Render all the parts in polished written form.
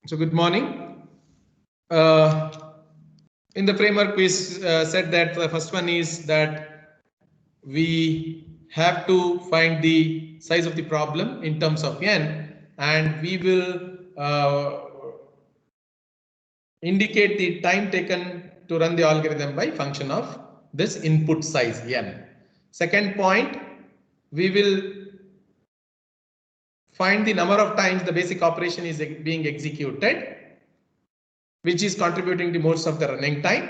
So good morning. In the framework, we said that the first one is that we have to find the size of the problem in terms of n, and we will indicate the time taken to run the algorithm by function of this input size n. Second point, we will find the number of times the basic operation is being executed, which is contributing to most of the running time.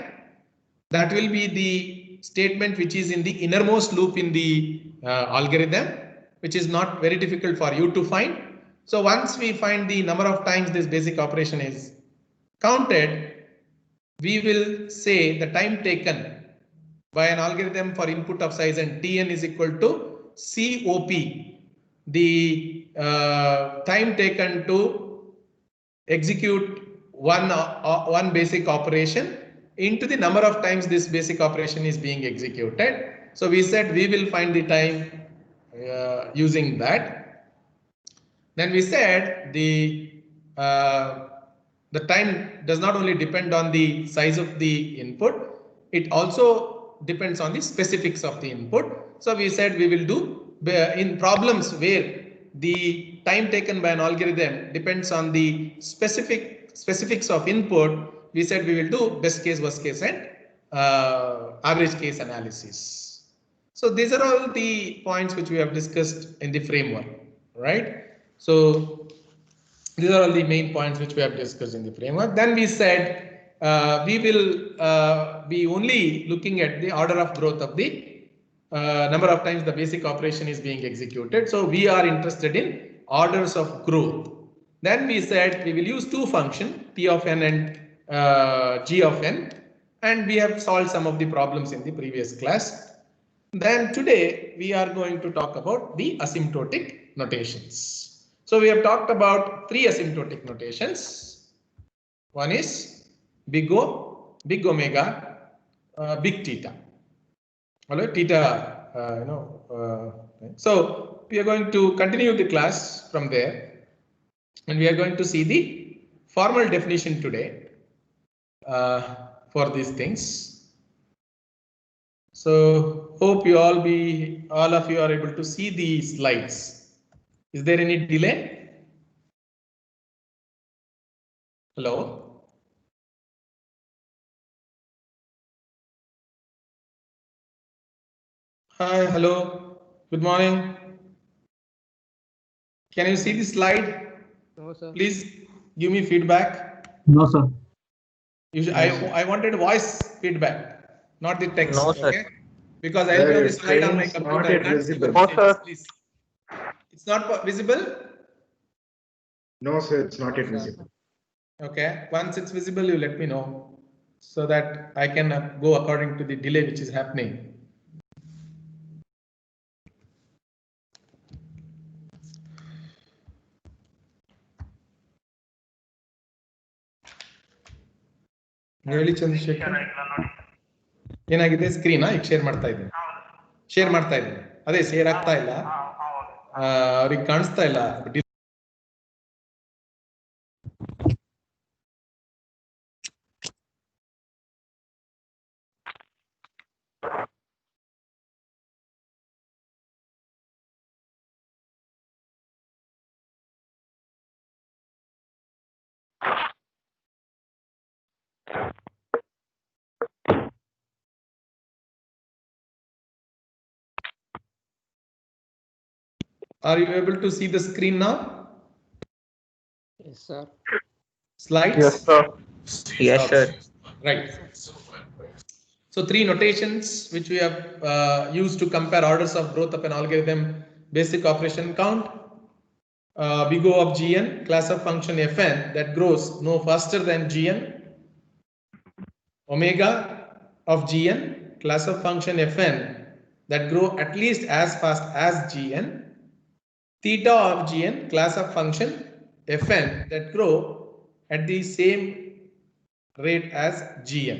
That will be the statement which is in the innermost loop in the algorithm, which is not very difficult for you to find. So once we find the number of times this basic operation is counted, we will say the time taken by an algorithm for input of size and Tn is equal to COP, the time taken to execute one basic operation into the number of times this basic operation is being executed. So we said we will find the time using that. Then we said the time does not only depend on the size of the input, it also depends on the specifics of the input. So we said we will do in problems where the time taken by an algorithm depends on the specifics of input. We said we will do best case, worst case, and average case analysis. So these are all the points which we have discussed in the framework, right? So these are all the main points which we have discussed in the framework. Then we said we will be only looking at the order of growth of the number of times the basic operation is being executed. So we are interested in orders of growth. Then we said we will use two functions, P of n and G of n, and we have solved some of the problems in the previous class. Then today we are going to talk about the asymptotic notations. So we have talked about three asymptotic notations. One is big O, big omega, big theta. All right, theta, so we are going to continue the class from there, and we are going to see the formal definition today for these things. So hope all of you are able to see the slides. Is there any delay? Hello? Hi, hello. Good morning. Can you see the slide? No, sir. Please give me feedback. No, sir. I wanted voice feedback, not the text. No, sir. Okay? Because I'll be on the slide on my computer. Not yet visible. No, sir. Please. It's not visible? No, sir, it's not yet visible. Okay. Once it's visible, you let me know so that I can go according to the delay which is happening. ಹೇಳಿ ಚಂದ್ರಶೇಖರ್ ಏನಾಗಿದೆ screen ಈಗ share ಮಾಡ್ತಾ ಇದ್ದೀನಿ ಅದೇ share ಆಗ್ತಾ ಇಲ್ಲ ಅವ್ರಿಗೆ ಕಾಣಿಸ್ತಾ ಇಲ್ಲ Are you able to see the screen now? Yes, sir. Slides? Yes, sir. Yes, sir. Right. So three notations which we have used to compare orders of growth of an algorithm: basic operation count, big O of Gn, class of function Fn that grows no faster than Gn, omega of Gn, class of function Fn that grow at least as fast as Gn, theta of Gn, class of function Fn that grow at the same rate as Gn.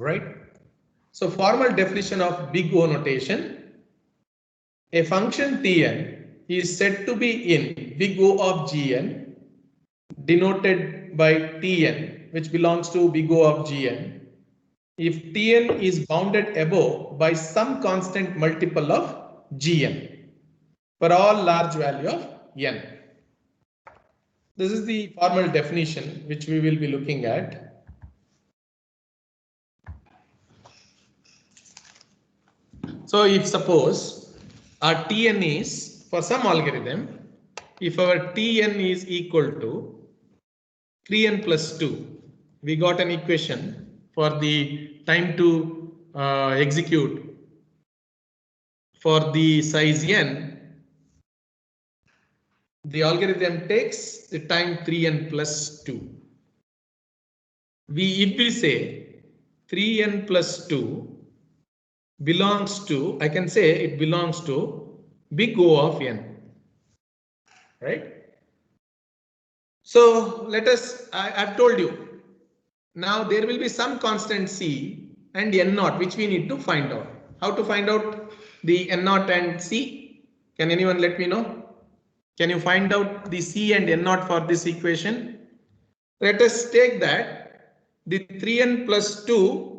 Right? So formal definition of big O notation: a function Tn is said to be in big O of Gn, denoted by Tn, which belongs to big O of Gn, if Tn is bounded above by some constant multiple of Gn for all large value of n. This is the formal definition which we will be looking at. So if suppose our Tn is, for some algorithm, if our Tn is equal to 3n plus 2, we got an equation for the time to execute for the size n. The algorithm takes the time 3n plus 2. If we say 3n plus 2 belongs to, I can say it belongs to big O of n, right? So let us, I've told you, now there will be some constant c and n naught which we need to find out. How to find out the n naught and c? Can anyone let me know? Can you find out the c and n naught for this equation? Let us take that the 3n plus 2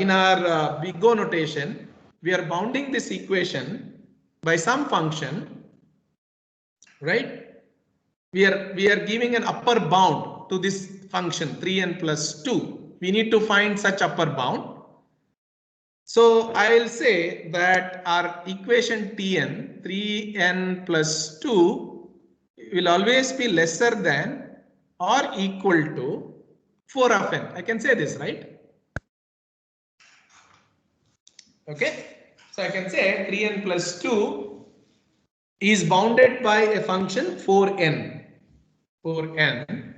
in our big O notation, we are bounding this equation by some function, right? We are giving an upper bound to this function 3n plus 2. We need to find such upper bound. So I will say that our equation Tn 3n plus 2 will always be lesser than or equal to 4 of n. I can say this, right? Okay, so I can say 3n plus 2 is bounded by a function 4n. 4n.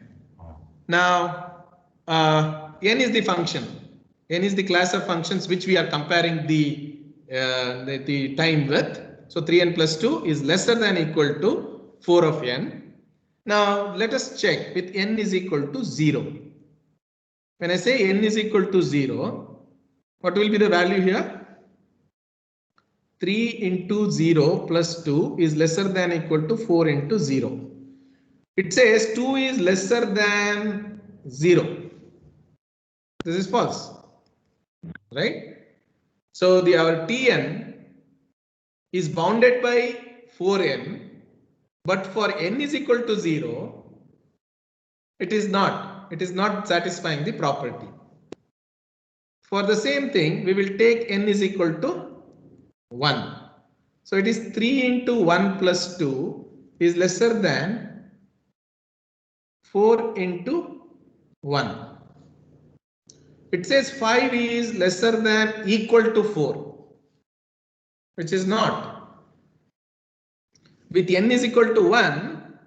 Now, n is the function. N is the class of functions which we are comparing the time with. So 3n plus 2 is lesser than equal to 4 of n. Now let us check with n is equal to 0. When I say n is equal to 0, what will be the value here? 3 into 0 plus 2 is lesser than equal to 4 into 0. It says 2 is lesser than 0. This is false, right? So our Tn is bounded by 4n, but for n is equal to 0, it is not. It is not satisfying the property. For the same thing, we will take n is equal to 1. So it is 3 into 1 plus 2 is lesser than 4 into 1. It says 5 is lesser than equal to 4, which is not. With n is equal to 1,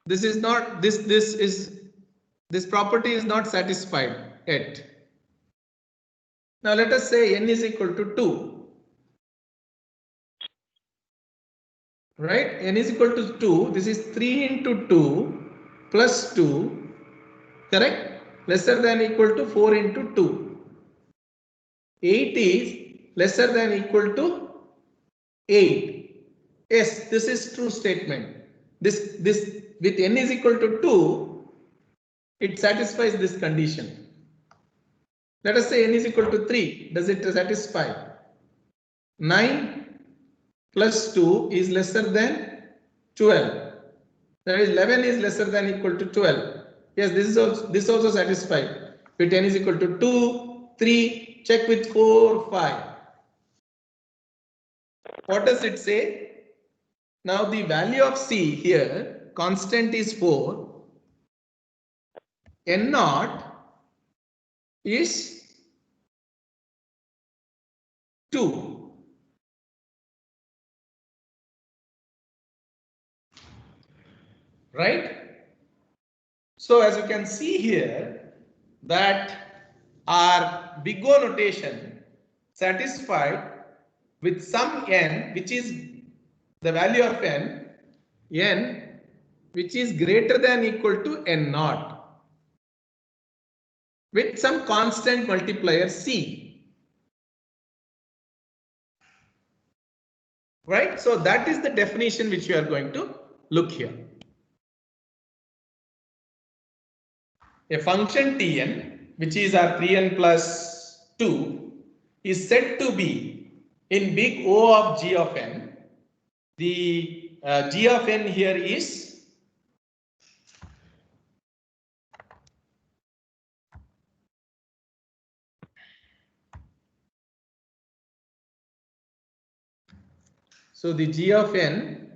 this is not, this property is not satisfied yet. Now let us say n is equal to 2. Right? N is equal to 2. This is 3 into 2 plus 2. Correct? Lesser than equal to 4 into 2. 8 is lesser than equal to 8. Yes, this is true statement. This with n is equal to 2, it satisfies this condition. Let us say n is equal to 3. Does it satisfy? 9 plus 2 is lesser than 12. That is 11 is lesser than equal to 12. Yes, this also satisfied. With n is equal to 2, 3, check with 4, 5. What does it say? Now the value of c here, constant is 4. N naught is 2. Right? So as you can see here that our big O notation satisfied with some n which is the value of n which is greater than equal to n naught with some constant multiplier c. right? So that is the definition which we are going to look here. A function Tn, which is our 3n plus 2, is said to be in big O of g of n. The g of n here is so the g of n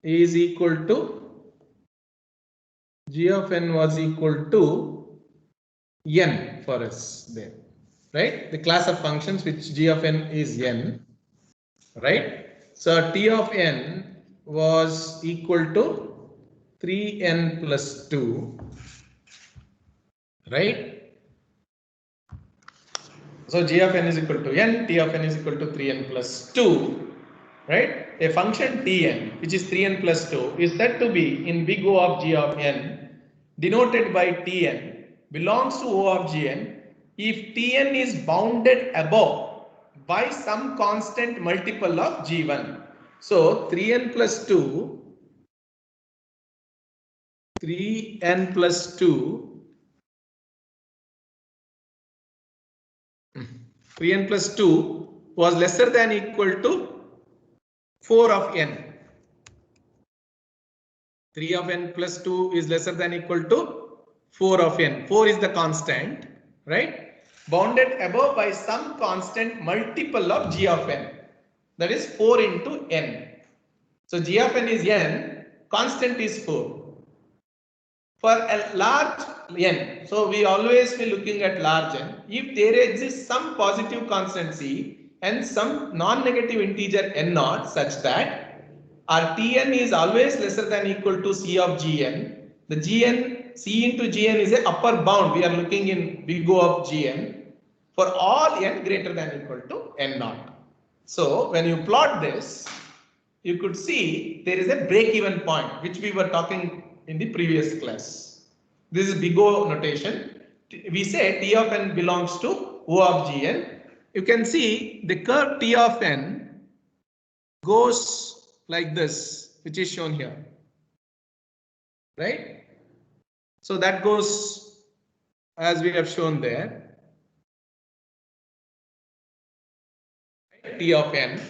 is equal to g of n was equal to n for us there, right? The class of functions which g of n is n, right? So t of n was equal to 3n plus 2, right? So g of n is equal to n, t of n is equal to 3n plus 2, right? A function Tn, which is 3n plus 2, is said to be in big O of g of n, denoted by Tn, belongs to O of Gn if Tn is bounded above by some constant multiple of G1. So 3n plus 2 was lesser than equal to 4 of n. 3 of n plus 2 is lesser than equal to 4 of n. 4 is the constant, right? Bounded above by some constant multiple of g of n. That is 4 into n. So g of n is n, constant is 4. For a large n, so we always be looking at large n. If there exists some positive constant c and some non-negative integer n naught such that our Tn is always lesser than equal to C of Gn. The Gn, C into Gn is a upper bound. We are looking in big O of Gn for all n greater than equal to n naught. So when you plot this, you could see there is a break-even point, which we were talking in the previous class. This is big O notation. We say T of n belongs to O of Gn. You can see the curve T of n goes like this, which is shown here, right? So that goes as we have shown there, T of n.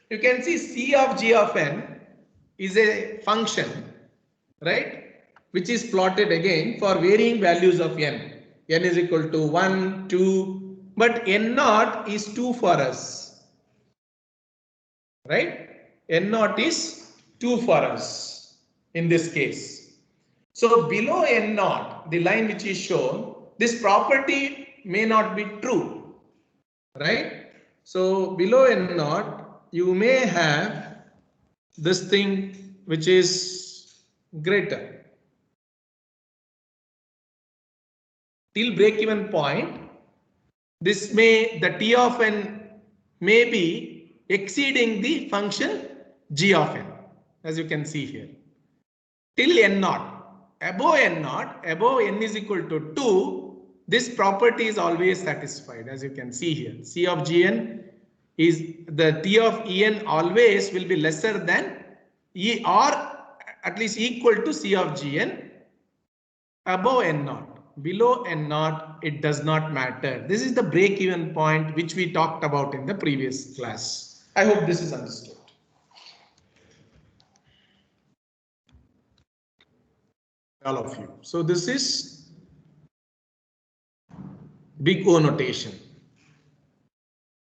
You can see C of g of n is a function, right, which is plotted again for varying values of n. N is equal to 1, 2, but n naught is 2 for us, right? N naught is 2 for us in this case. So below n naught, the line which is shown, this property may not be true, right? So below n naught, you may have this thing which is greater. Till break-even point, this may, the T of n may be exceeding the function g of n, as you can see here, till n naught. Above n naught, above n is equal to 2, this property is always satisfied, as you can see here. C of Gn is the T of En always will be lesser than E or at least equal to C of Gn above n naught. Below n naught, it does not matter. This is the break-even point which we talked about in the previous class. I hope this is understood. All of you. So this is big O notation.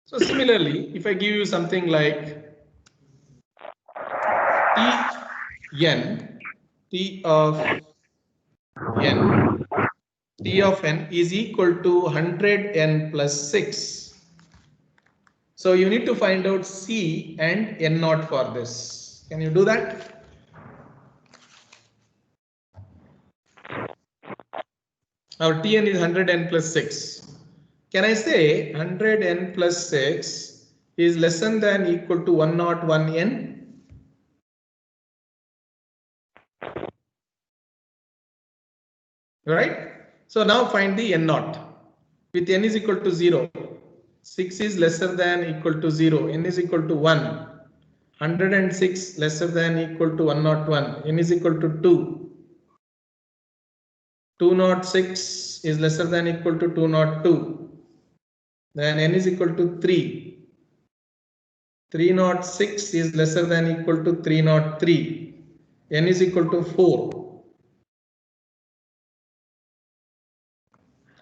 So similarly, if I give you something like T of n is equal to 100n plus 6. So you need to find out C and n naught for this. Can you do that? Our Tn is 100n plus 6. Can I say 100n plus 6 is less than equal to 101n? Right? So now find the n naught. With n is equal to 0, 6 is lesser than equal to 0, n is equal to 1. 106 lesser than equal to 101. N is equal to 2. 206 is lesser than equal to 202. Then n is equal to 3. 306 is lesser than equal to 303. N is equal to 4.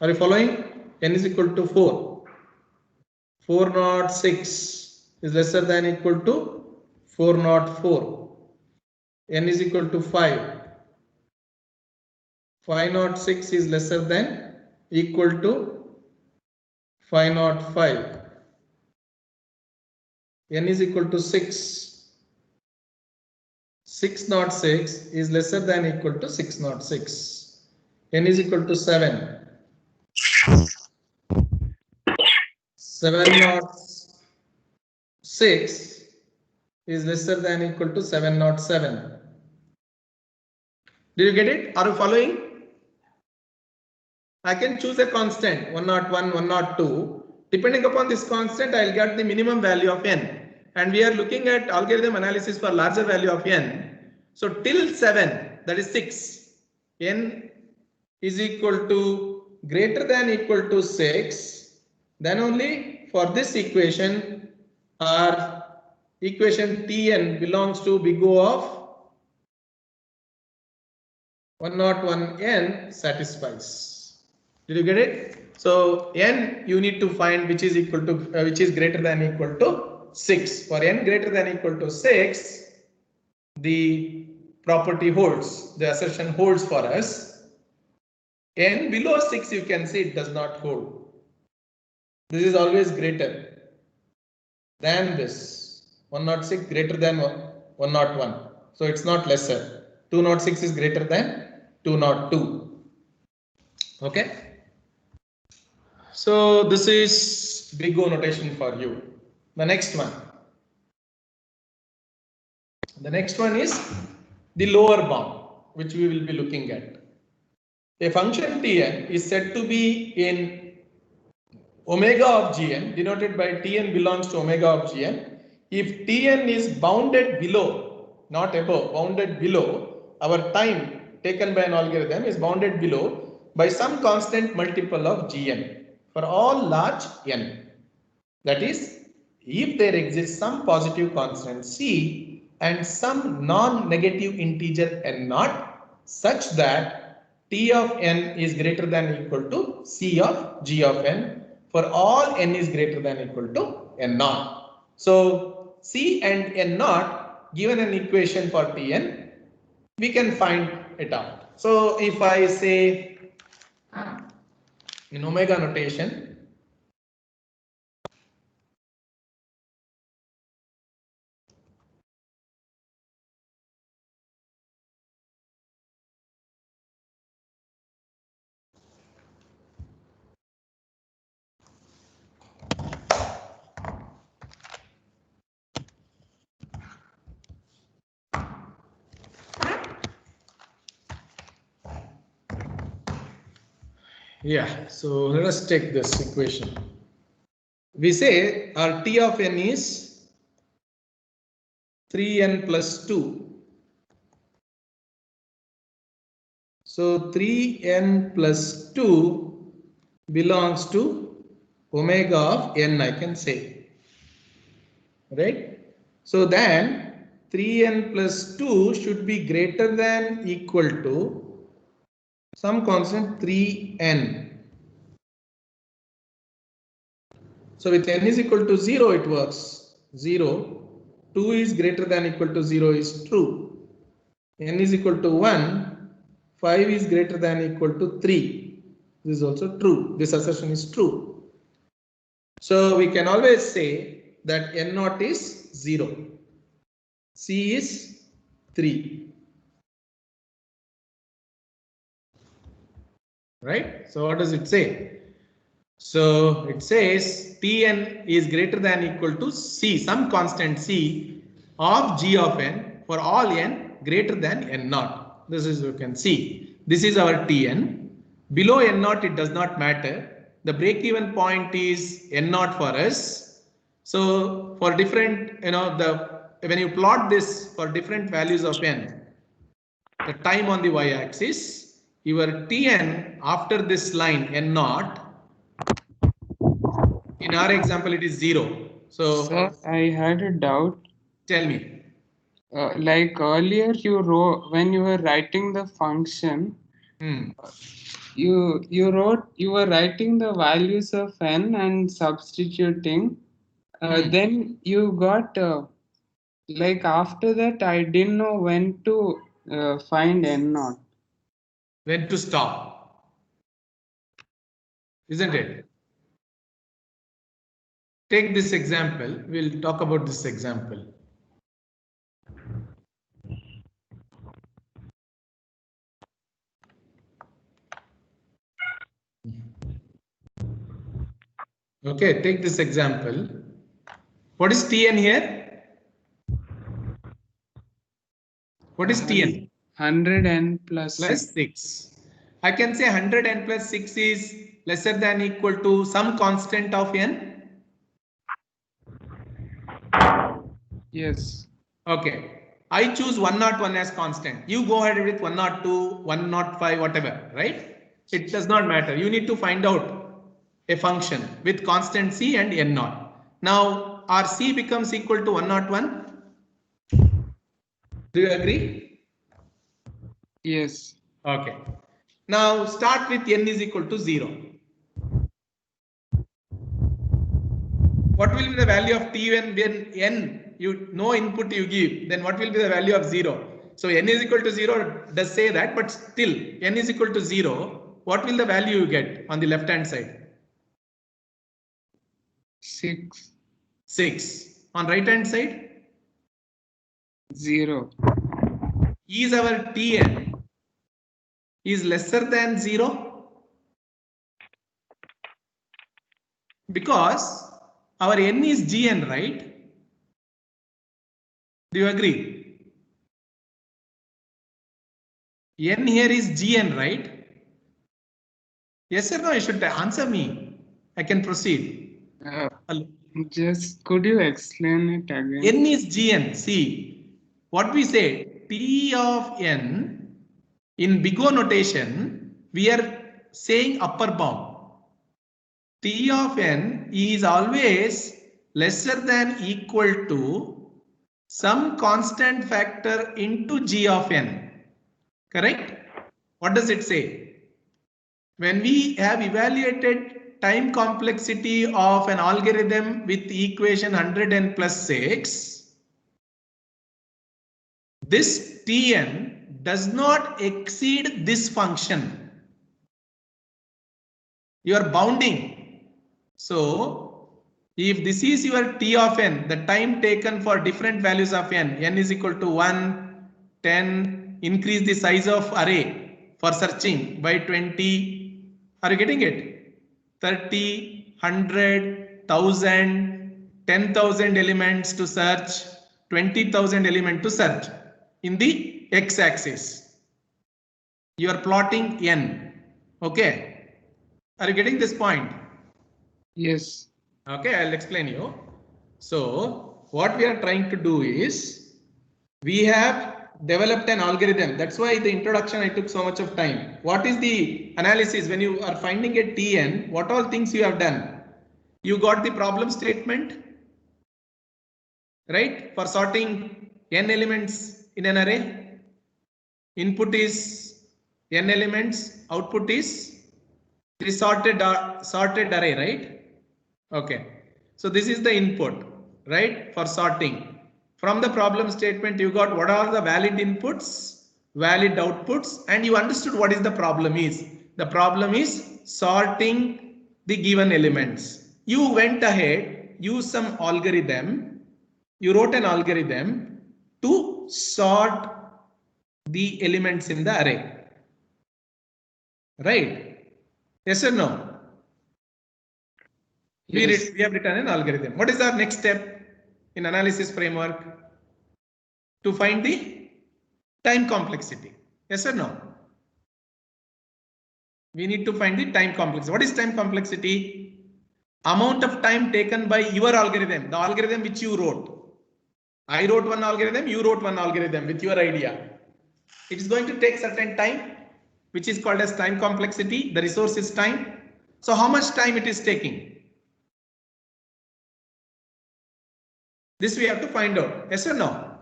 Are you following? N is equal to 4. 406 is lesser than equal to 404. N is equal to 5. 506 is lesser than equal to 505. N is equal to 6. 606 is lesser than equal to 606. N is equal to 7. 706 is lesser than equal to 707. Did you get it? Are you following? I can choose a constant 101, 102. Depending upon this constant, I'll get the minimum value of n. And we are looking at algorithm analysis for larger value of n. So till 7, that is 6, n is equal to greater than equal to 6. Then only for this equation, our equation Tn belongs to big O of 101n satisfies. Did you get it? So n you need to find which is equal to which is greater than equal to 6. For n greater than equal to 6, the property holds, the assertion holds for us. N below 6, you can see it does not hold. This is always greater than this. 106 greater than 101. So it's not lesser. 206 is greater than 202. Okay. So this is big O notation for you. The next one. The next one is the lower bound, which we will be looking at. A function Tn is said to be in omega of Gn, denoted by Tn belongs to omega of Gn. If Tn is bounded below, not above, bounded below, our time taken by an algorithm is bounded below by some constant multiple of Gn for all large n. That is, if there exists some positive constant C and some non-negative integer n naught such that T of n is greater than equal to C of G of n for all n is greater than equal to n naught. So C and n naught, given an equation for Tn, we can find it out. So if I say in omega notation, yeah, so let us take this equation. We say our T of n is 3n plus 2. So 3n plus 2 belongs to omega of n, I can say. Right? So then 3n plus 2 should be greater than equal to some constant 3n. So with n is equal to 0, it works. 0. 2 is greater than equal to 0 is true. N is equal to 1. 5 is greater than equal to 3. This is also true. This assertion is true. So we can always say that n naught is 0. C is 3. Right? So what does it say? So it says Tn is greater than equal to C, some constant C of G of n for all n greater than n naught. This is, you can see, this is our Tn. Below n naught it does not matter. The break even point is n naught for us. So for different, the when you plot this for different values of n, the time on the y-axis, your Tn after this line n naught, in our example it is 0. So Sir, I had a doubt. tell me. Like earlier, you wrote when you were writing the function, you were writing the values of n and substituting. Then you got like after that, I didn't know when to find n naught. When to stop, isn't it? Take this example. We'll talk about this example. Okay, take this example. What is Tn here? What is Tn? 100n plus Plus 6. I can say 100n plus 6 is lesser than equal to some constant of n. Yes. Okay. I choose 101 as constant. You go ahead with 102, 105, whatever, right? It does not matter. You need to find out a function with constant c and n naught. Now our c becomes equal to 101. Do you agree? Yes. Okay. Now start with n is equal to 0. What will be the value of t when n, you no input you give, then what will be the value of 0? So n is equal to 0 does say that, but still n is equal to 0. What will the value you get on the left hand side? 6. 6. On right hand side? 0. Is our Tn is lesser than 0? Because our n is Gn, right? Do you agree? N here is Gn, right? Yes or no? You should answer me. I can proceed. Just could you explain it again? N is Gn. See, what we say, T of n in big O notation, we are saying upper bound. T of n is always lesser than equal to some constant factor into g of n. Correct? What does it say? When we have evaluated time complexity of an algorithm with equation 100n plus 6, this Tn does not exceed this function. You are bounding. So if this is your T of n, the time taken for different values of n is equal to 1, 10, increase the size of array for searching by 20. Are you getting it? 30, 100, 1000, 10,000 elements to search, 20,000 elements to search in the x-axis. You are plotting n. Okay. Are you getting this point? Yes. Okay, I'll explain you. So what we are trying to do is we have developed an algorithm. That's why the introduction I took so much of time. What is the analysis when you are finding a Tn? What all things you have done? You got the problem statement, right? For sorting n elements in an array. Input is n elements, output is the sorted array, right? Okay. So this is the input, right? For sorting. From the problem statement, you got what are the valid inputs, valid outputs, and you understood what is the problem is. The problem is sorting the given elements. You went ahead, used some algorithm, you wrote an algorithm to sort the elements in the array. Right? Yes or no? Yes. We have written an algorithm. What is our next step in analysis framework? To find the time complexity. Yes or no? We need to find the time complexity. What is time complexity? Amount of time taken by your algorithm, the algorithm which you wrote. I wrote one algorithm, you wrote one algorithm with your idea. It is going to take certain time, which is called as time complexity. The resource is time. So how much time it is taking? This we have to find out. Yes or no?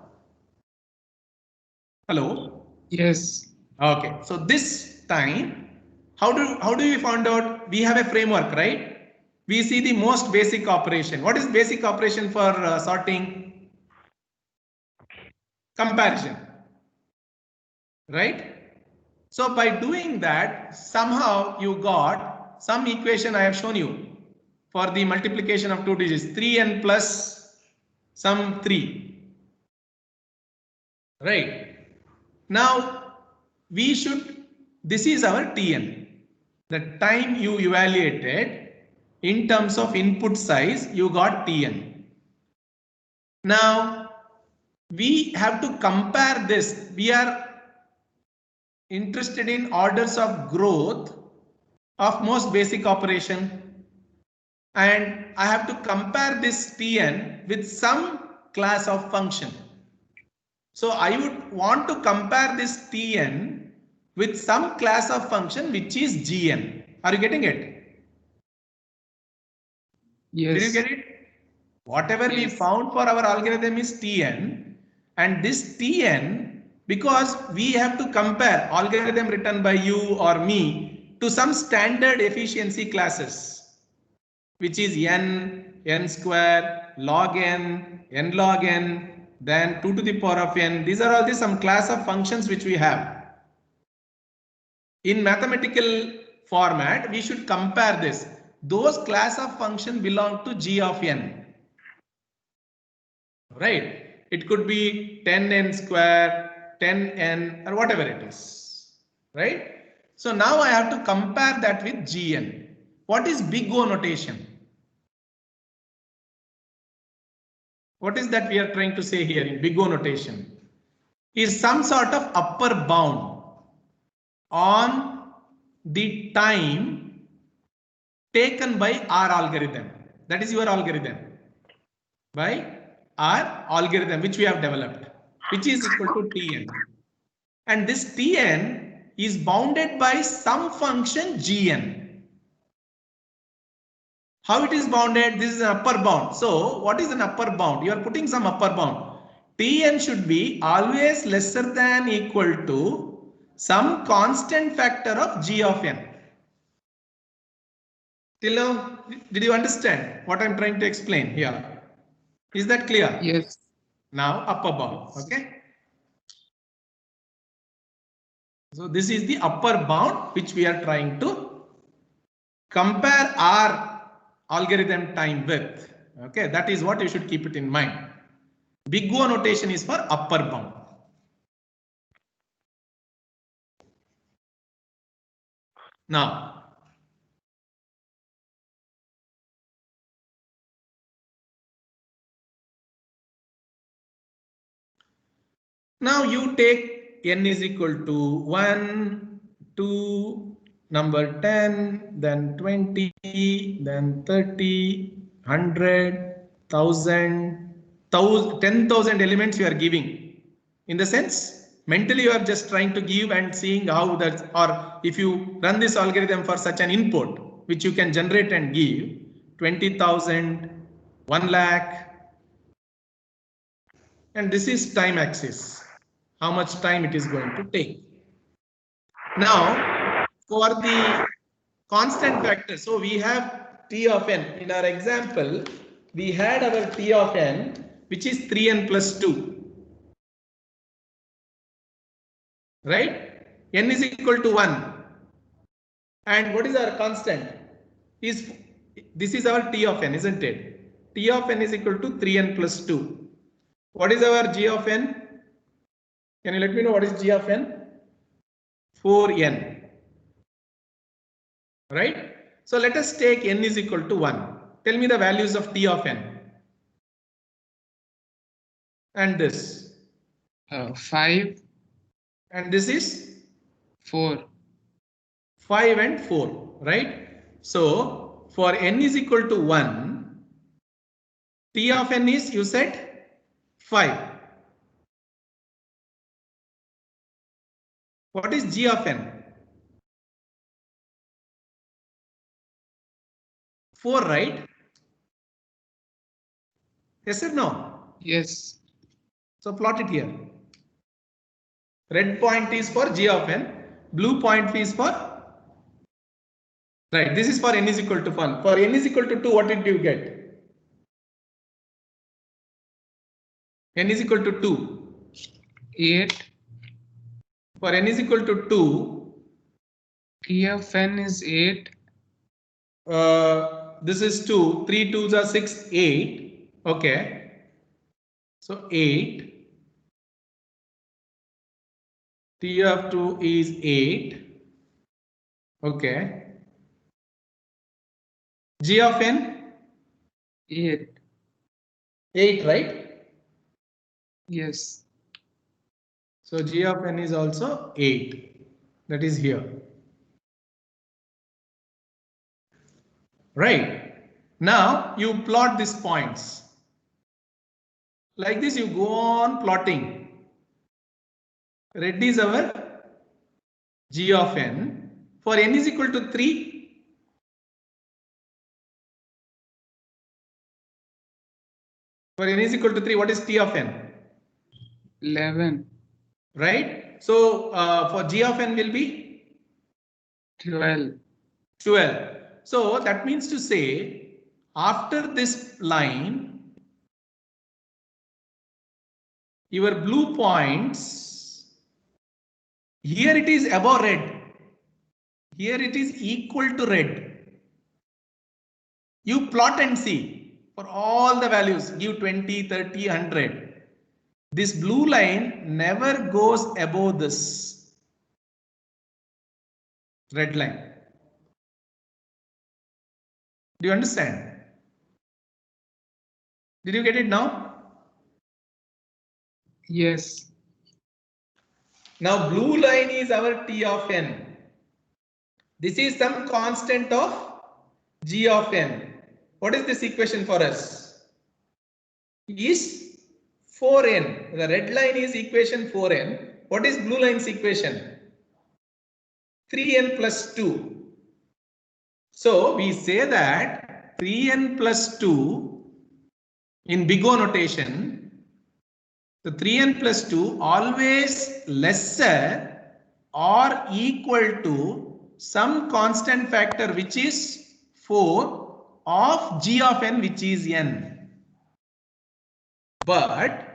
Hello? Yes. Okay. So this time, how do we find out? We have a framework, right? We see the most basic operation. What is basic operation for sorting? Comparison. Right? So by doing that, somehow you got some equation I have shown you for the multiplication of two digits, 3n plus some 3. Right. Now we should, this is our Tn. The time you evaluated in terms of input size, you got Tn. Now we have to compare this. We are interested in orders of growth of most basic operation, and I have to compare this Tn with some class of function. So I would want to compare this Tn with some class of function which is Gn. Are you getting it? Yes. Did you get it? Whatever we found for our algorithm is Tn, and this Tn, because we have to compare algorithm written by you or me to some standard efficiency classes, which is n, n square, log n, n log n, then 2 to the power of n. These are all some class of functions which we have. In mathematical format, we should compare this. Those class of function belong to g of n. Right? It could be 10n square, 10n, or whatever it is. Right? So now I have to compare that with Gn. What is big O notation? What is that we are trying to say here in big O notation? Is some sort of upper bound on the time taken by our algorithm. That is your algorithm. By our algorithm which we have developed, which is equal to Tn. And this Tn is bounded by some function Gn. How it is bounded? This is an upper bound. So what is an upper bound? You are putting some upper bound. Tn should be always lesser than equal to some constant factor of g of n. Till now, did you understand what I'm trying to explain here? Is that clear? Yes. Now upper bound. Okay. So this is the upper bound which we are trying to compare our algorithm time with. Okay, that is what you should keep it in mind. Big O notation is for upper bound. Now you take n is equal to 1, 2, number 10, then 20, then 30, 100, 1000, 10,000 elements you are giving. In the sense, mentally you are just trying to give and seeing how that, or if you run this algorithm for such an input, which you can generate and give 20,000, 1 lakh, and this is time axis, how much time it is going to take. Now, for the constant factor, so we have T of n. In our example, we had our T of n, which is 3n plus 2. Right? N is equal to 1. And what is our constant? This is our T of n, isn't it? T of n is equal to 3n plus 2. What is our G of n? Can you let me know what is G of n? 4n. Right? So let us take n is equal to 1. Tell me the values of T of n. And this. 5. And this is? 4. 5 and 4. Right? So for n is equal to 1, T of n is, you said? 5. What is G of n? 4, right? Yes or no? Yes. So plot it here. Red point is for G of n. Blue point is for, right, this is for n is equal to 1. For n is equal to 2, what did you get? N is equal to 2. 8. For n is equal to 2. T of n is 8. This is 2. 3 2s are 6, 8. Okay. So 8. T of 2 is 8. Okay. G of n? 8. 8, right? Yes. So G of n is also 8. That is here. Right. Now you plot these points. Like this, you go on plotting. Red is our G of n. For n is equal to 3. For n is equal to 3, what is T of n? 11. Right. So for G of n will be 12. 12. So that means to say, after this line, your blue points, here it is above red. Here it is equal to red. You plot and see for all the values, give 20, 30, 100. This blue line never goes above this red line. Do you understand? Did you get it now? Yes. Now blue line is our T of n. This is some constant of G of n. What is this equation for us? Is 4n. The red line is equation 4n. What is blue line's equation? 3n plus 2. So we say that 3n plus 2 in big O notation, the 3n plus 2 always lesser or equal to some constant factor which is 4 of G of n, which is n. But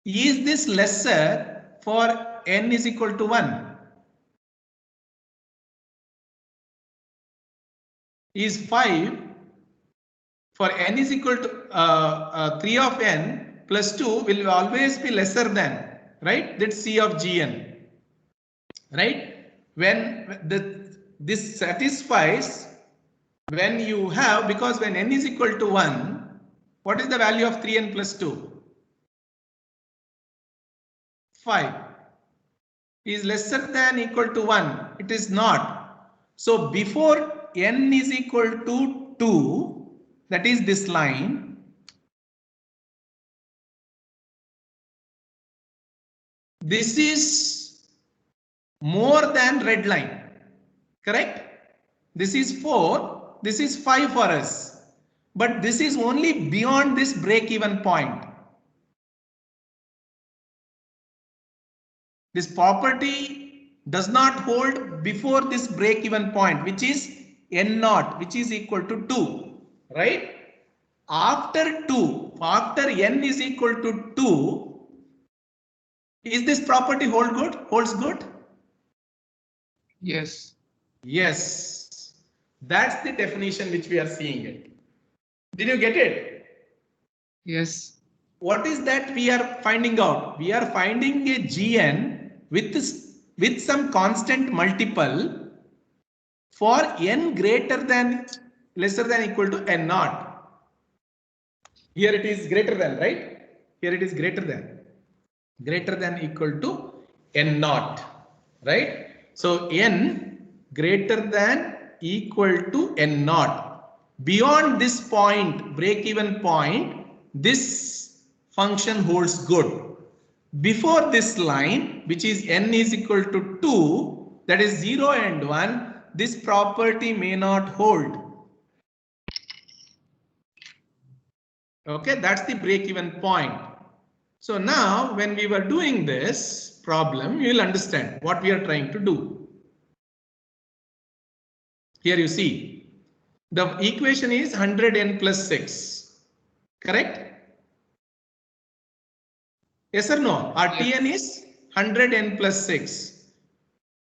is this lesser for n is equal to 1? Is 5 for n is equal to 3 of n plus 2 will always be lesser than, right? That's C of Gn, right? When this satisfies, when you have, because when n is equal to 1, what is the value of 3n plus 2? 5. Is lesser than equal to 1? It is not. So before n is equal to 2, that is this line, this is more than red line, correct? This is 4, this is 5 for us, but this is only beyond this break-even point. This property does not hold before this break-even point, which is n naught, which is equal to 2, right? After 2, after n is equal to 2, is this property holds good? Yes. Yes. That's the definition which we are seeing it. Did you get it? Yes. What is that we are finding out? We are finding a Gn with some constant multiple for n greater than, lesser than equal to n naught. Here it is greater than, right? Here it is greater than equal to n naught, right? So n greater than equal to n naught. Beyond this point, break-even point, this function holds good. Before this line, which is n is equal to 2, that is 0 and 1, this property may not hold. Okay, that's the break-even point. So now when we were doing this problem, you will understand what we are trying to do. Here you see, the equation is 100n plus 6, correct? Yes or no? Our Tn is 100n plus 6,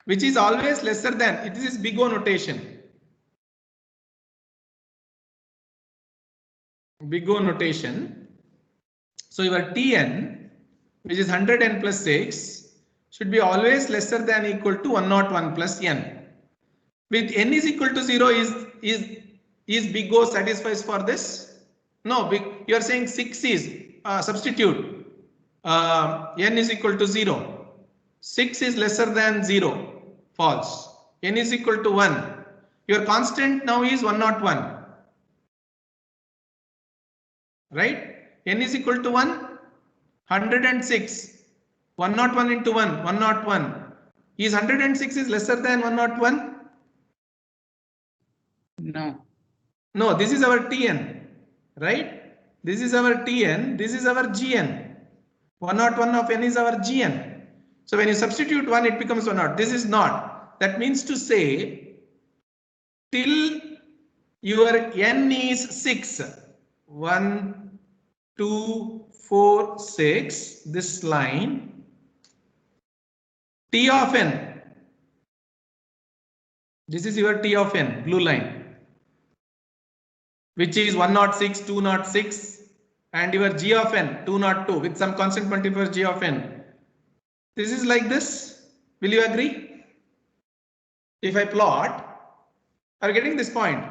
which is always lesser than, it is big O notation. Big O notation. So your Tn, which is 100n plus 6, should be always lesser than equal to 101 plus n. With n is equal to 0, is big O satisfies for this? No, you are saying 6 is substitute. N is equal to 0. 6 is lesser than 0. False. N is equal to 1. Your constant now is 101. Right? N is equal to 1. 106. 101 into 1. 101. Is 106 is lesser than 101? No. No, this is our Tn. Right? This is our Tn. This is our Gn. 101 of n is our Gn. So when you substitute 1, it becomes 100. This is not. That means to say, till your n is 6. 1, 2, 4, 6. This line. T of n. This is your T of n, blue line. Which is 106, 206. And your G of n, 202, with some constant multiplier G of n. This is like this. Will you agree? If I plot, are you getting this point?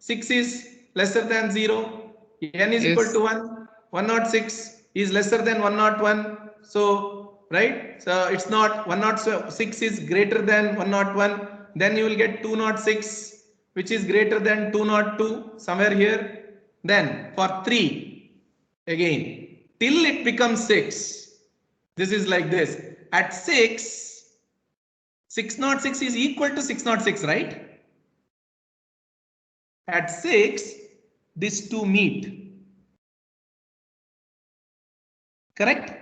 6 is lesser than 0. N is equal to 1. 106 is lesser than 101. So, right? So it's not 106 is greater than 101. Then you will get 206, which is greater than 202, somewhere here. Then for 3. Again, till it becomes 6. This is like this. At 6, 606 is equal to 606, right? At 6, these two meet. Correct?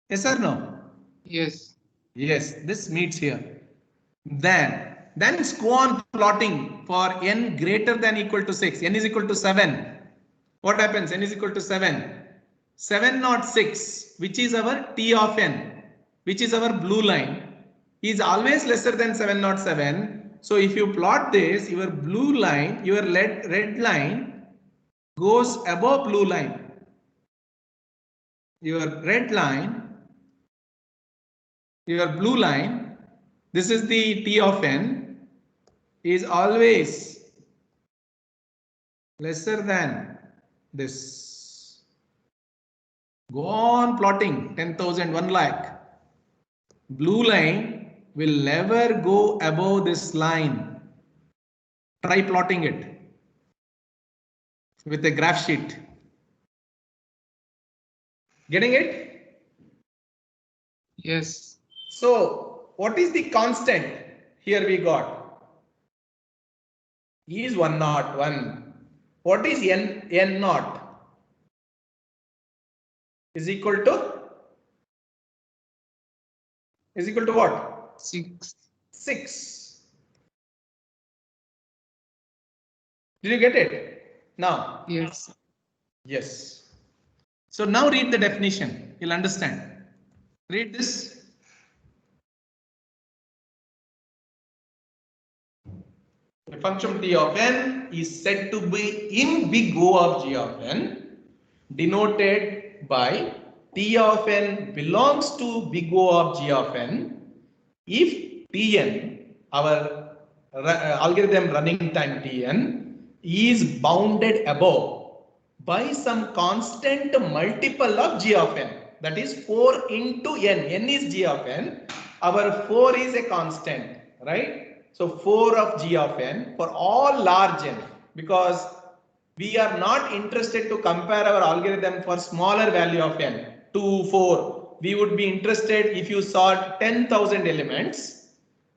Yes or no? Yes. Yes, this meets here. Then go on plotting for n greater than equal to 6. N is equal to 7. What happens? N is equal to 7. 706, which is our T of n, which is our blue line, is always lesser than 707. So if you plot this, your blue line, your red line goes above blue line. Your red line, your blue line, this is the T of n, is always lesser than this. Go on plotting 10,000, 1 lakh. Blue line will never go above this line. Try plotting it with a graph sheet. Getting it? Yes. So what is the constant? Here we got is 101. What is n naught? Is equal to what? 6. 6. Did you get it? Now? Yes. Yes. So now read the definition. You'll understand. Read this. The function T of n is said to be in big O of G of n, denoted by T of n belongs to big O of G of n if Tn, our algorithm running time Tn, is bounded above by some constant multiple of G of n. That is 4 into n. N is G of n. Our 4 is a constant, right? So 4 of G of n for all large n, because we are not interested to compare our algorithm for smaller value of n, 2, 4. We would be interested if you sort 10,000 elements.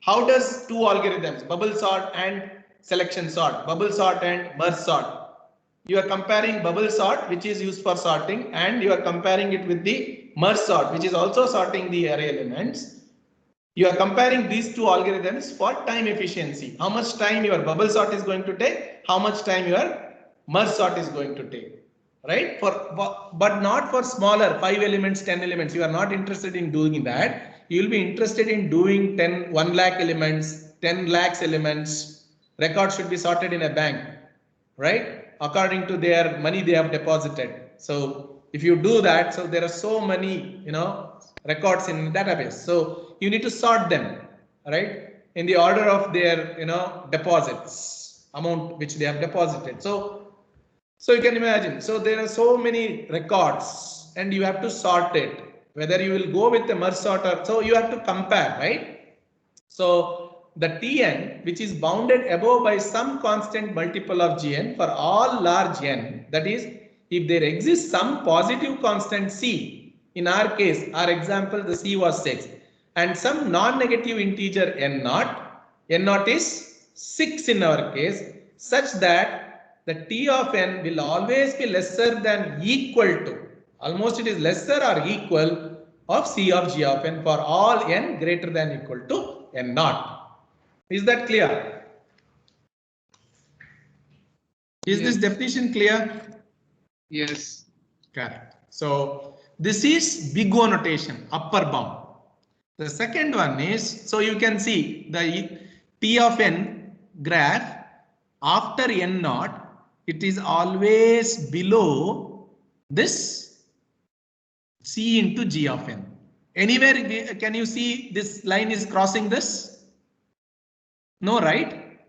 How does two algorithms, bubble sort and selection sort, bubble sort and merge sort? You are comparing bubble sort, which is used for sorting, and you are comparing it with the merge sort, which is also sorting the array elements. You are comparing these two algorithms for time efficiency. How much time your bubble sort is going to take, how much time your merge sort is going to take, right? But not for smaller 5 elements, 10 elements. You are not interested in doing that. You will be interested in doing 1 lakh elements, 10 lakhs elements. Records should be sorted in a bank, right? According to their money they have deposited. So if you do that, so there are so many, records in the database. So you need to sort them, right? In the order of their, deposits, amount which they have deposited. So you can imagine. So there are so many records and you have to sort it. Whether you will go with the merge sort or so you have to compare, right? So the Tn, which is bounded above by some constant multiple of Gn for all large n, that is, if there exists some positive constant C, in our case, our example, the C was 6, and some non-negative integer n0 is 6 in our case, such that the T of n will always be lesser than equal to, almost it is lesser or equal of C of G of n for all n greater than equal to n0. Is that clear? Is this definition clear? Yes. Correct. So this is big O notation, upper bound. The second one is, so you can see the T of n graph after n0, it is always below this C into G of n. Anywhere can you see this line is crossing this? No, right?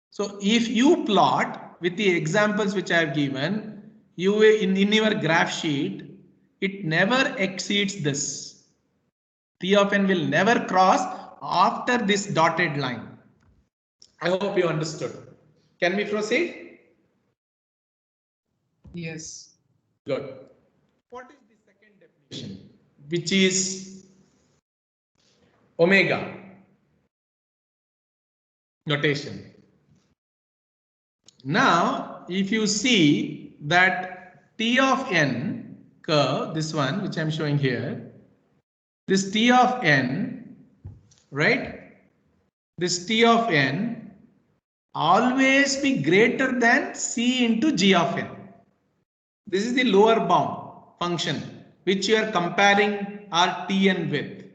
So if you plot with the examples which I have given, you in your graph sheet, it never exceeds this. T of n will never cross after this dotted line. I hope you understood. Can we proceed? Yes. Good. What is the second definition, which is omega notation? Now, if you see that T of n curve, this one which I am showing here, this T of n, right? This T of n always be greater than C into G of n. This is the lower bound function which you are comparing our Tn with,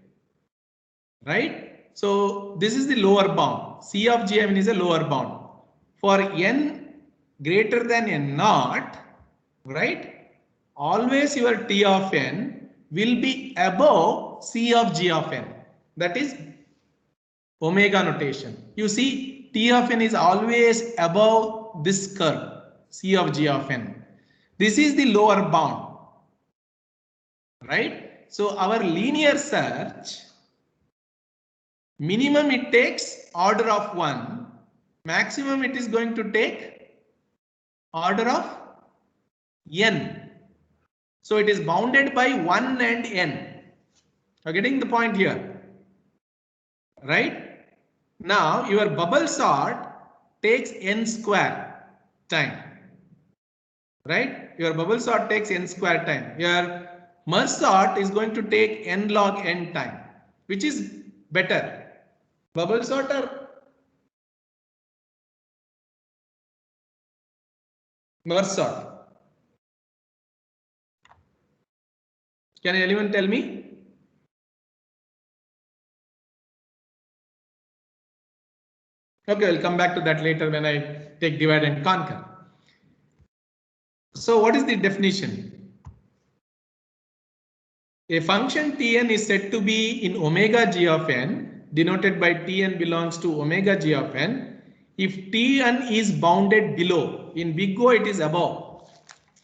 right? So this is the lower bound. C of G of n is a lower bound. For n greater than n0, right? Always your T of n will be above C of G of n. That is omega notation. You see, T of n is always above this curve, C of G of n. This is the lower bound, right? So our linear search, minimum it takes order of 1, maximum it is going to take order of n. So it is bounded by 1 and n. You're getting the point here, right? Now your bubble sort takes n square time, right? Your bubble sort takes n square time. Your merge sort is going to take n log n time. Which is better? Bubble sort or merge sort? Can anyone tell me? Okay, I'll come back to that later when I take divide and conquer. So what is the definition? A function Tn is said to be in omega G of n, denoted by Tn belongs to omega G of n, if Tn is bounded below. In big O it is above.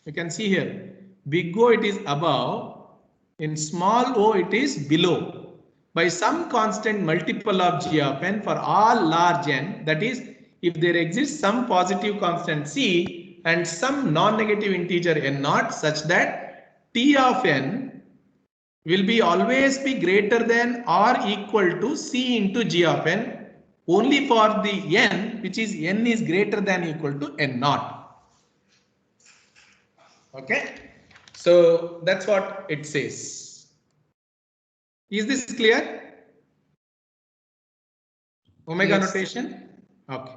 You can see here, big O it is above, in small o it is below, by some constant multiple of G of n for all large n, that is, if there exists some positive constant C and some non-negative integer n naught such that t of n will be always be greater than or equal to c into g of n only for the n which is n is greater than equal to n naught. Okay, so that's what it says. Is this clear? Omega Yes. notation. Okay.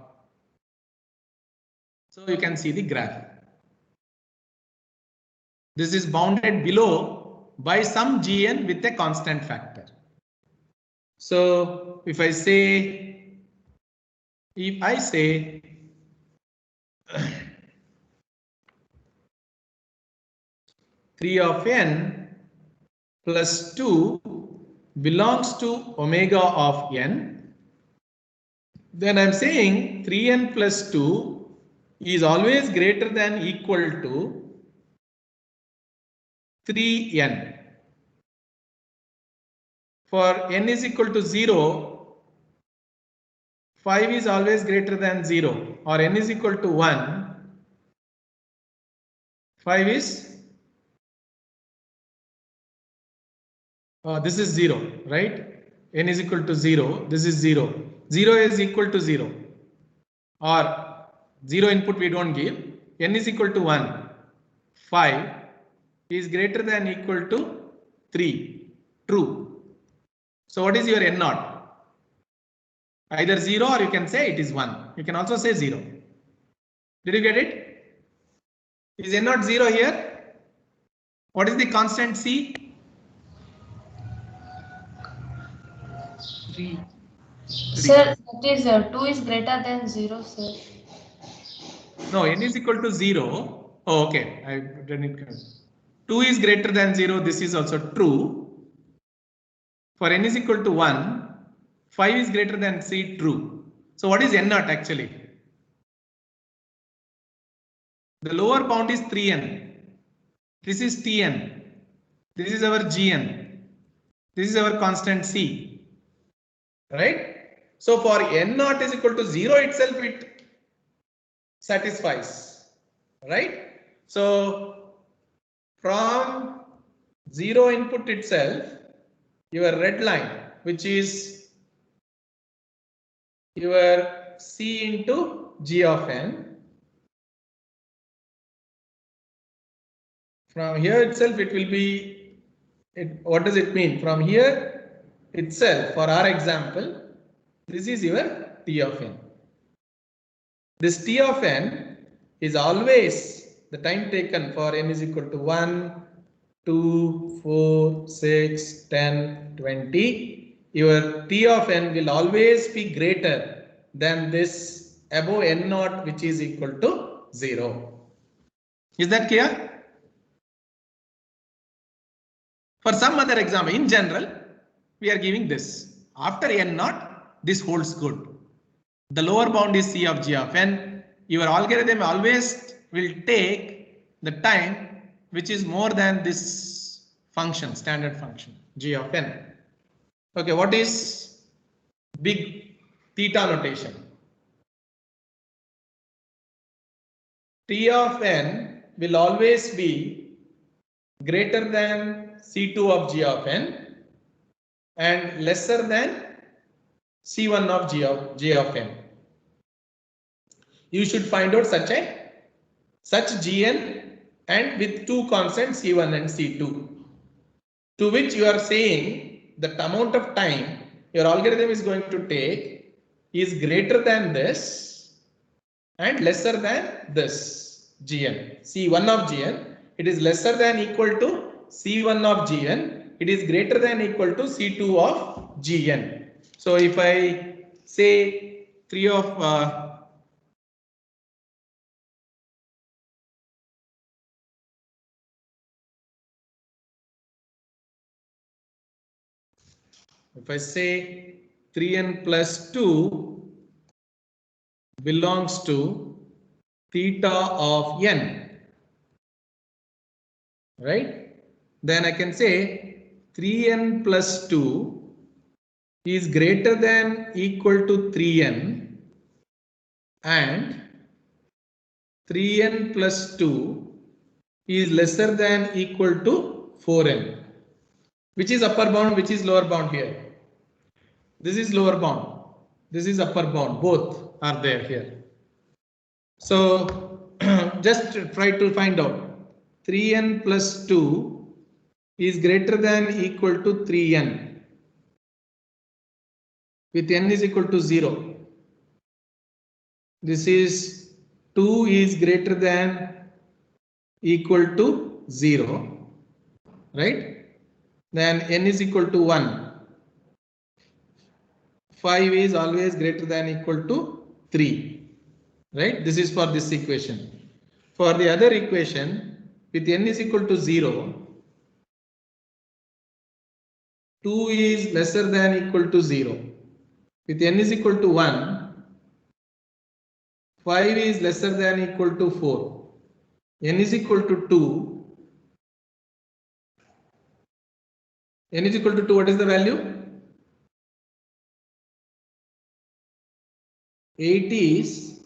So you can see the graph. This is bounded below by some gn with a constant factor. So if I say 3 of n plus 2 belongs to omega of n, then I'm saying 3n plus 2 is always greater than equal to 3n. For n is equal to 0, 5 is always greater than 0, or n is equal to 1, 5 is, this is 0, right? N is equal to 0, this is 0. 0 is equal to 0, or 0 input we don't give. N is equal to 1, 5 is greater than equal to 3, true. So what is your n naught? Either 0 or you can say it is 1. You can also say 0. Did you get it? Is n naught 0 here? What is the constant c? 3. Sir, that is 2 is greater than 0, sir. No, n is equal to 0. Oh, okay. I didn't it. 2 is greater than 0. This is also true. For n is equal to 1, 5 is greater than c, true. So what is n naught actually? The lower bound is 3n. This is tn. This is our gn. This is our constant c. Right? So for n naught is equal to 0 itself, it satisfies. Right? So from 0 input itself, your red line, which is your c into g of n, from here itself it will be, what does it mean? From here itself, for our example, this is your t of n. This t of n is always the time taken for n is equal to 1, 2, 4, 6, 10, 20. Your t of n will always be greater than this above n naught, which is equal to 0. Is that clear? For some other example, in general, we are giving this. After n naught, this holds good. The lower bound is c of g of n. Your algorithm always will take the time which is more than this function, standard function, g of n. Okay, what is big theta notation? T of n will always be greater than c2 of g of n and lesser than c1 of g of n. You should find out such gn and with two constants c1 and c2, to which you are saying that the amount of time your algorithm is going to take is greater than this and lesser than this gn. c1 of gn, it is lesser than equal to c1 of gn, it is greater than equal to c2 of gn. So if I say 3 of if I say 3n plus 2 belongs to theta of n, right? Then I can say 3n plus 2 is greater than equal to 3n and 3n plus 2 is lesser than equal to 4n. Which is upper bound, which is lower bound here? This is lower bound. This is upper bound. Both are there here. So just try to find out. 3n plus 2 is greater than equal to 3n. With n is equal to 0. This is 2 is greater than equal to 0. Right? Then n is equal to 1. 5 is always greater than equal to 3. Right? This is for this equation. For the other equation, with n is equal to 0, 2 is lesser than equal to 0. With n is equal to 1, 5 is lesser than equal to 4. N is equal to 2. N is equal to 2, what is the value? 8 is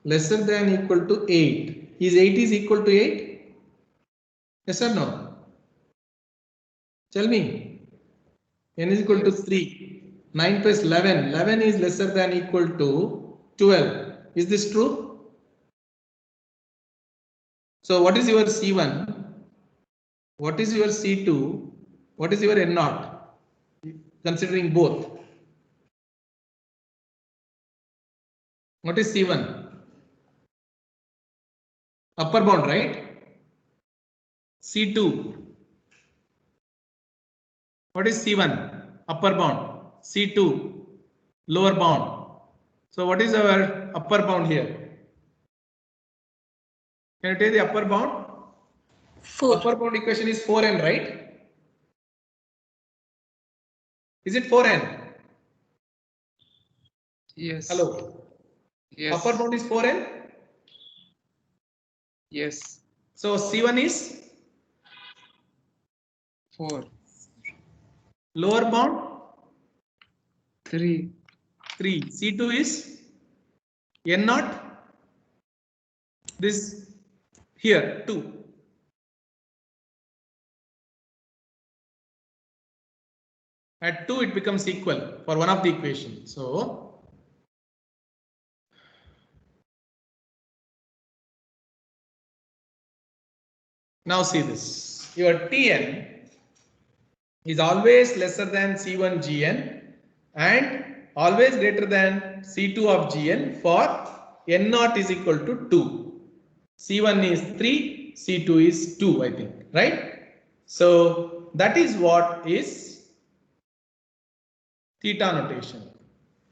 lesser than equal to 8. Is 8 is equal to 8? Yes or no? Tell me. N is equal to 3. 9 plus 11. 11 is lesser than equal to 12. Is this true? So what is your C1? What is your C2? What is your N0? Considering both. What is C1? Upper bound, right? C2. What is C1? Upper bound. C2. Lower bound. So what is our upper bound here? Can you take the upper bound? 4. Upper bound equation is 4n, right? Is it 4n? Yes. Hello. Yes. Upper bound is 4n. Yes. So C1 is 4. lower bound 3. 3. C2 is N0. This here 2. At 2 it becomes equal for one of the equations. So now see this. Your Tn is always lesser than C1 Gn and always greater than C2 of Gn for N0 is equal to 2. C1 is 3, C2 is 2, I think, right? So that is what is theta notation.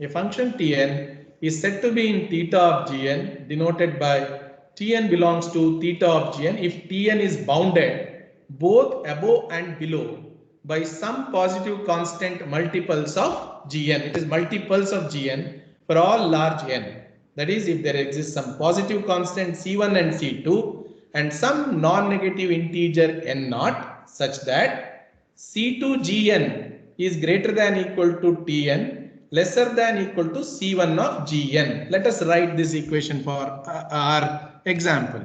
A function Tn is said to be in theta of Gn denoted by Tn belongs to theta of Gn if Tn is bounded both above and below by some positive constant multiples of Gn. It is multiples of Gn for all large n. That is, if there exists some positive constant C1 and C2 and some non-negative integer n0 such that C2 Gn is greater than equal to Tn lesser than equal to C1 of Gn. Let us write this equation for our example.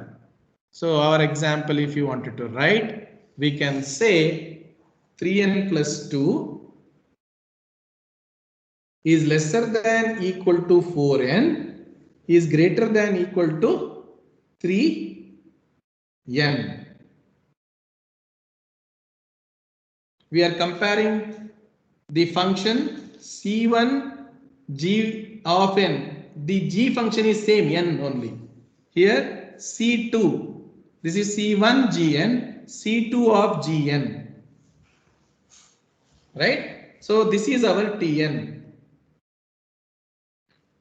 So our example, if you wanted to write, we can say 3n plus 2 is lesser than equal to 4n is greater than equal to 3n. We are comparing the function C1 g of n. The g function is same n only. Here C2. This is C1 gn, C2 of gn. Right? So this is our Tn.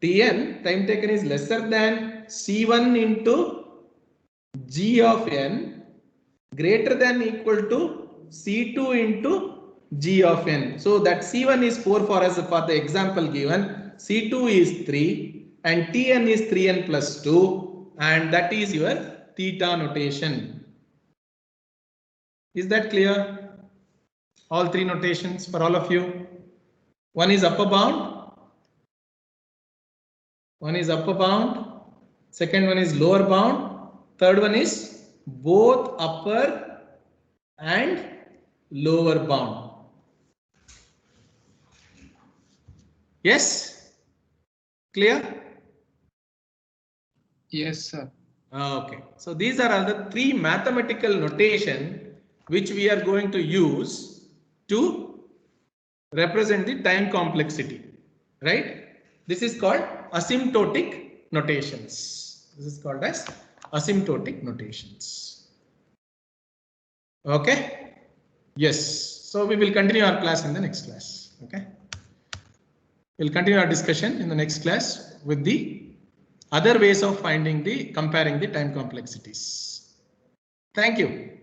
Tn, time taken, is lesser than C1 into g of n greater than equal to C2 into g of n. So that C1 is 4 for us for the example given. C2 is 3 and Tn is 3n plus 2 and that is your theta notation. Is that clear? All three notations for all of you. One is upper bound. One is upper bound. Second one is lower bound. Third one is both upper and lower bound. Yes? Clear? Yes, sir. Okay. So these are all the three mathematical notation which we are going to use to represent the time complexity, right? This is called asymptotic notations. This is called as asymptotic notations. Okay. Yes. So we will continue our class in the next class. Okay. We'll continue our discussion in the next class with the other ways of comparing the time complexities. Thank you.